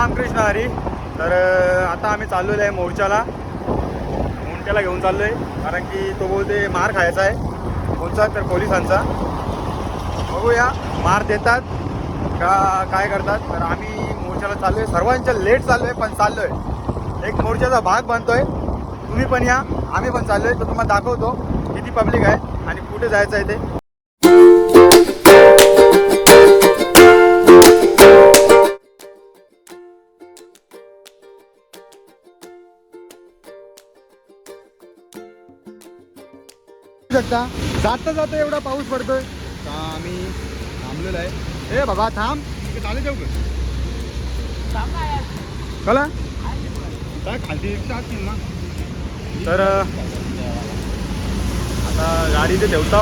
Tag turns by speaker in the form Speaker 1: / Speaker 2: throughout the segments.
Speaker 1: रामकृष्ण हरी. तर आता आम्ही चाललेलो आहे मोर्चाला. मोर्चाला घेऊन चाललो आहे कारण की तो बोलते मार खायचा आहे. कोणचा तर पोलिसांचा. बघूया मार देतात का काय करतात. तर आम्ही मोर्चाला चाललो आहे. सर्वांच्या लेट चाललो आहे पण चाललो आहे. एक मोर्चाचा भाग बनतोय. तुम्ही पण या, आम्ही पण चाललो आहे. तर तुम्हाला दाखवतो किती पब्लिक आहे आणि कुठे जायचं आहे ते. जाता जाता एवढा पाऊस पडतोय का आम्ही थांबलेलो आहे. ए बाबा थांब, चालू जाऊ कला काय खालती असतील ना. तर आता गाडी ते ठेवतो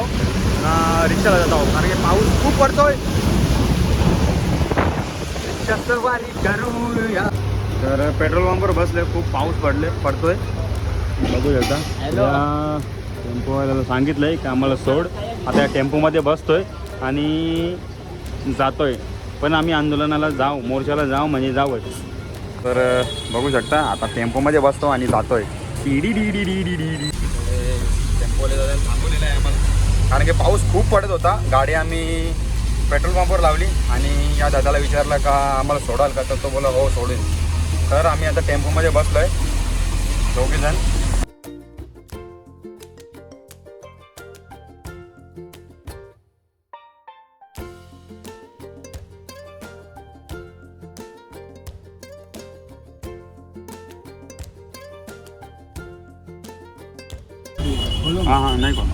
Speaker 1: रिक्षाला जातो कारण की पाऊस खूप पडतोय. तर पेट्रोल पंपवर बसले, खूप पाऊस पडतोय. बघू शकता. टेम्पोवाल्याला सांगितलंय की आम्हाला सोड. आता या टेम्पोमध्ये बसतोय आणि जातोय. पण आम्ही आंदोलनाला जाऊ, मोर्चाला जाऊ म्हणजे जाऊच. तर बघू शकता आता टेम्पोमध्ये बसतो आणि जातोय. टेम्पोवाले दादा थांबवलेलं आहे आम्हाला कारण की पाऊस खूप पडत होता. गाडी आम्ही पेट्रोल पंपवर लावली आणि या दादाला विचारलं का आम्हाला सोडाल का, तर तो बोला हो सोडेल. तर आम्ही आता टेम्पोमध्ये बसलोय दोघेजण. हां हां नाही कोण.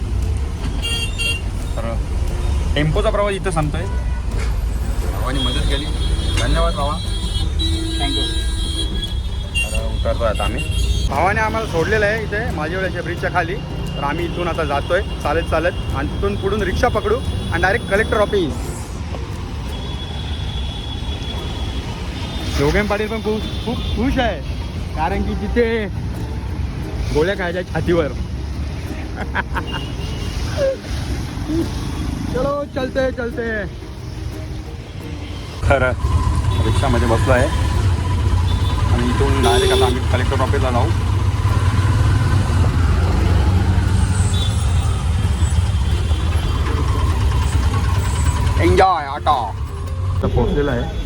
Speaker 1: तर टेम्पोचा प्रवास इथं संपतोय. भावानी मदत केली, धन्यवाद भावा, थँक्यू. तर उतरतोय आता आम्ही. भावाने आम्हाला सोडलेलं आहे इथे माझ्यावेळेच्या ब्रिजच्या खाली. तर आम्ही इथून आता जातोय चालत आणि तिथून पुढून रिक्षा पकडू आणि डायरेक्ट कलेक्टर ऑफिस. जोगेम पाटील पण खूप खुश आहे कारण की तिथे गोळ्या खायच्या छातीवर. चलो चलते. खरं रिक्षामध्ये बसलो आहे आणि इथून डायरेक्ट आता आम्ही कलेक्टर ऑफिसला जाऊ. एन्जॉय ऑटो तर पोहोचलेला आहे.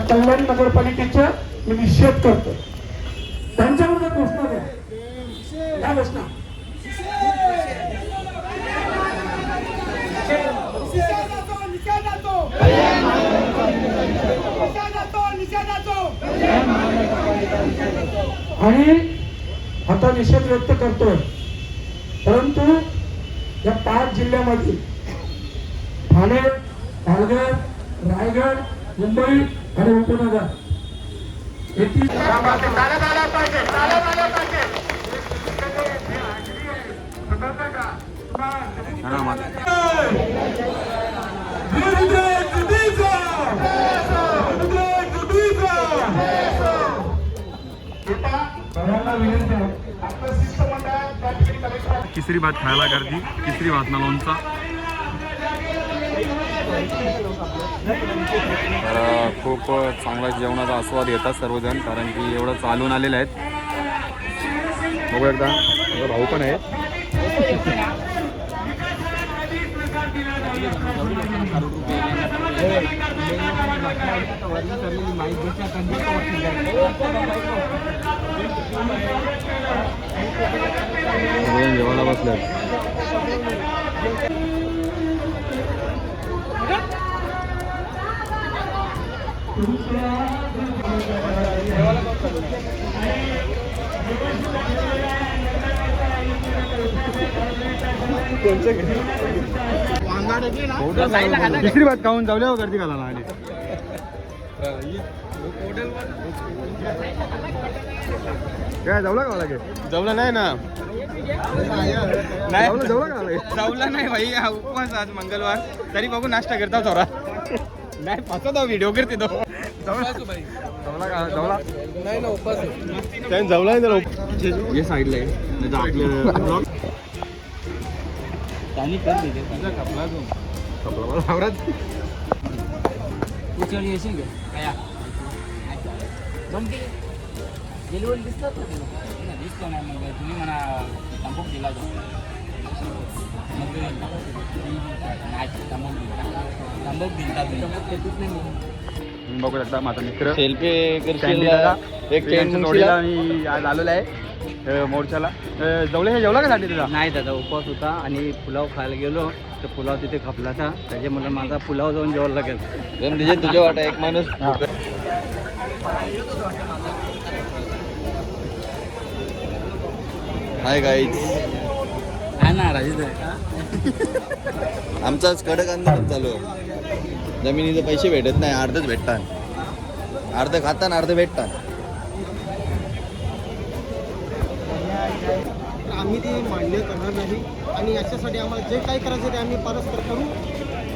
Speaker 2: कल्याण नगरपालिकेचा मी निषेध करतो. त्यांच्यावर घोषणा द्या. या घोषणा आणि आता निषेध व्यक्त करतोय. परंतु या 5 जिल्ह्यामध्ये ठाणे, पालघर, रायगड, मुंबई आणि उपनगर येथील
Speaker 1: किसरी भात खायला गर्दी. किसरी भात ना लोणचा. तर खूप चांगला जेवणाचा आस्वाद घेतात सर्वजण कारण की एवढं चालून आलेले आहेत. बघू एकदा भाऊ पण आहे. जेवायला बसले. तिसरी भात खाऊन जाऊल्या गर्दी घालायला आली. काय जाऊला का लागे?
Speaker 3: जवला नाही ना,
Speaker 1: जाऊला
Speaker 3: नाही भाई. हा उपवास आज मंगळवार, तरी बघू नाश्ता करता थोडा. नाही फसवतो व्हिडिओ करते तो.
Speaker 1: जाऊला
Speaker 3: नाही ना उपवास
Speaker 1: त्याने जाऊला हे साईडला आहे आपल्या
Speaker 3: त्यांनी कर दिले तुझा कपला
Speaker 4: उचल येशील का काय बनते गेली दिसतात ना तुम्ही दिसतो नाही मग तुम्ही म्हणा तंबाखू दिला होता मग नाही तंबाखू दिला देतच नाही
Speaker 1: बघू शकता माझा मित्र
Speaker 3: सेल्फी
Speaker 1: कॅन्डी दादा एक जोडीला मी आज आलेला आहे मोर्चाला. जवळ हे जेवला का साठी तुझा?
Speaker 4: नाही दादा उपवास होता आणि पुलाव खायला गेलो तर पुलाव तिथे खपला था त्याच्यामुळे माझा पुलाव जाऊन जेवायला लागेल.
Speaker 3: म्हणजे तुझ्या वाटा एक माणूस हाय गाईज
Speaker 4: आहे ना राजेश
Speaker 3: आमचाच कडक आंदोलन चालू आहे. जमिनीचे पैसे भेटत नाही, अर्धच भेटतात. अर्ध खातात अर्ध भेटतात.
Speaker 5: आम्ही ते मान्य करणार नाही आणि याच्यासाठी आम्हाला जे काही करायचं ते आम्ही परस्पर करू.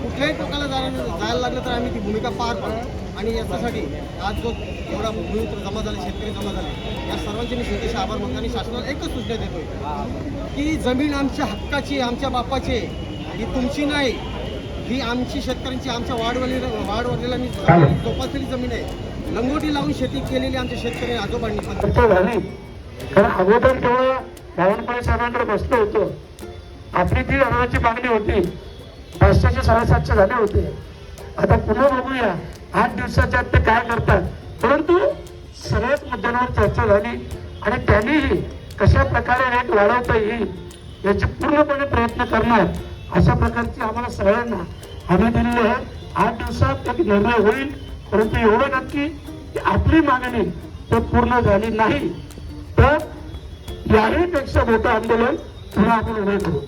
Speaker 5: कुठल्याही टोकाला जायला लागलं तर आम्ही ती भूमिका पार पाडू. आणि याच्यासाठी आज जो एवढा भूमिपुत्र जमा झाले, शेतकरी जमा झाले, या सर्वांचे मी शेतकरी आभार मानतो आणि शासनाला एकच सूचना देतोय की जमीन आमच्या हक्काची, आमच्या बापाची आहे, ही तुमची नाही. ही आमची शेतकऱ्यांची, आमच्या वाढवलेल्यांनी जोपासलेली जमीन आहे. लंगोटी लावून शेती केलेली आमच्या शेतकरी आजोबांनी
Speaker 2: चर्चा झाली. कारण अगोदर तेव्हा बावनकुळे साहेबांकडे बसलो होतो. आपली ती अर्जाची मागणी होती, 500चे 750 झाले होते. आता पुन्हा बघूया 8 दिवसाच्या आत ते काय करतात. परंतु सगळ्याच मुद्द्यांवर चर्चा झाली आणि त्यांनीही कशा प्रकारे रेट वाढवता येईल याचे पूर्णपणे प्रयत्न करणार अशा प्रकारची आम्हाला सगळ्यांना हमी दिलेली आहे. 8 दिवसात एक निर्णय होईल. परंतु एवढं नक्की की आपली मागणी तर पूर्ण झाली नाही तर याही पेक्षा मोठं आंदोलन पुन्हा आपण उभे करू.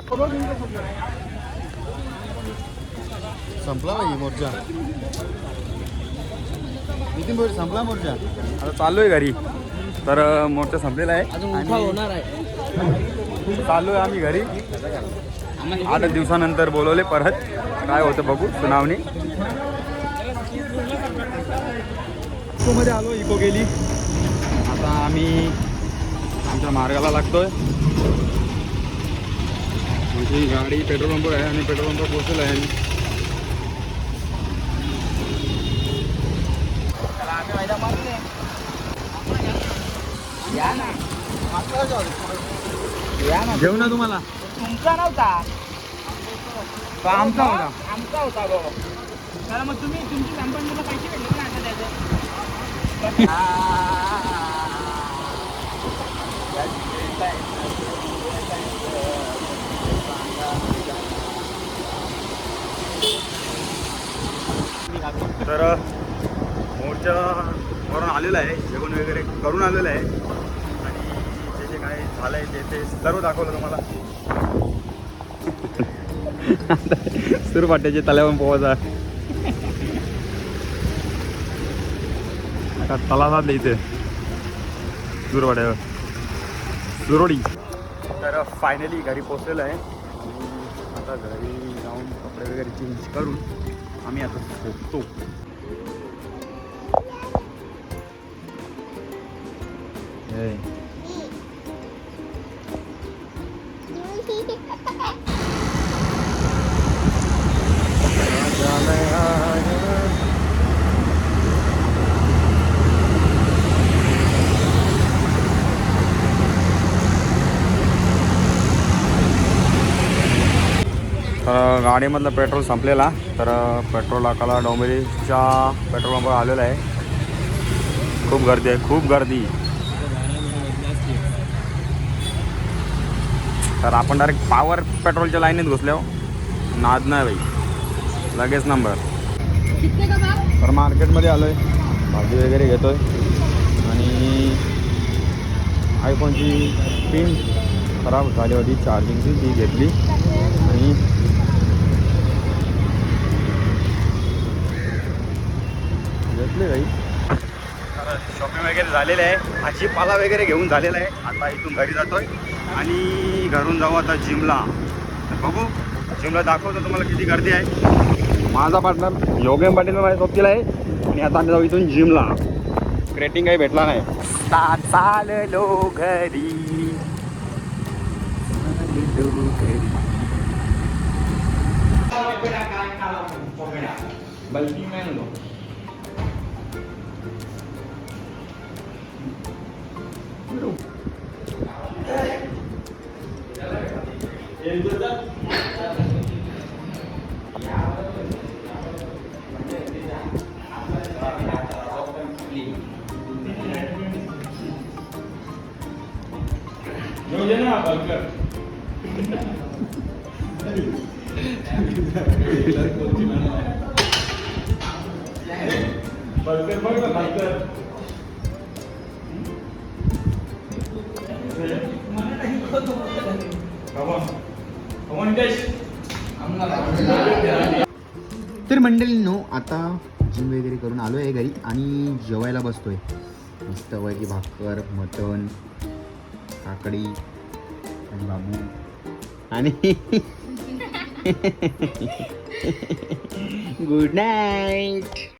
Speaker 3: संपला नाही मोर्चा. नितीन भाई संपला मोर्चा.
Speaker 1: आता चालू आहे घरी. तर मोर्चा संपलेला आहे
Speaker 4: अजून उठा होणार आहे.
Speaker 1: चालू आहे आम्ही घरी. 8 दिवसानंतर बोलवले परत. काय होतं बघू सुनावणी. मध्ये आलो, इको गेली. आता आम्ही आमच्या मार्गाला लागतोय. आमची गाडी पेट्रोल पंपवर आहे आणि पेट्रोल पंपवर पोहोचलेलं आहे.
Speaker 3: जेवू ना तुम्हाला
Speaker 4: तुमचा नव्हता,
Speaker 3: तो आमचा होता.
Speaker 4: आमचा होता बाबा. त्याला मग तुम्ही तुमची कंपनीला पैसे भेटले ना आता द्यायचं.
Speaker 1: तर मोर्चावरून आलेलं आहे, जेवण वगैरे करून आलेलं आहे आणि जे जे काय झालं आहे ते सर्व दाखवलं तुम्हाला. सुरपाट्याचे तल्यावर पोहायचा आता तलावातले इथे सुरवाड्यावर सुरोडी. तर फायनली घरी पोचलेलं आहे. आता घरी जाऊन कपडे वगैरे चेंज करून आम्ही आता झोपतो. तर गाडीमधलं पेट्रोल संपलेला. तर पेट्रोल टाकायला डोंबिवलीच्या पेट्रोल पंपवर आलेला आहे. खूप गर्दी आहे, खूप गर्दी. तर आपण डायरेक्ट पॉवर पेट्रोलच्या लाईनीत घुसल्यावर नाद नाही बाई, लगेच नंबर. तर मार्केटमध्ये आलो आहे, भाजी वगैरे घेतो आहे आणि आयफोनची पिन खराब झाली होती चार्जिंगची, ती घेतली आणि घेतली काही. तर शॉपिंग वगैरे झालेलं आहे, भाजीपाला वगैरे घेऊन झालेला आहे. आता इथून घरी जातोय आणि घरून जाऊ आता जिमला. बघू जिमला दाखवतो तुम्हाला किती गर्दी आहे. माझा पार्टनर योगेश पाटील माझ्या सोबतीला आहे आणि आता आम्ही जाऊ इथून जिमला. क्रेटिंग काही भेटला नाही. चाललो घरी.
Speaker 6: तर मंडळींनो आता जिम वगैरे करून आलो आहे घरी आणि जेवायला बसतोय. मस्त वैकी भाकर, मटण, काकडी आणि बाबू आणि गुड नाईट.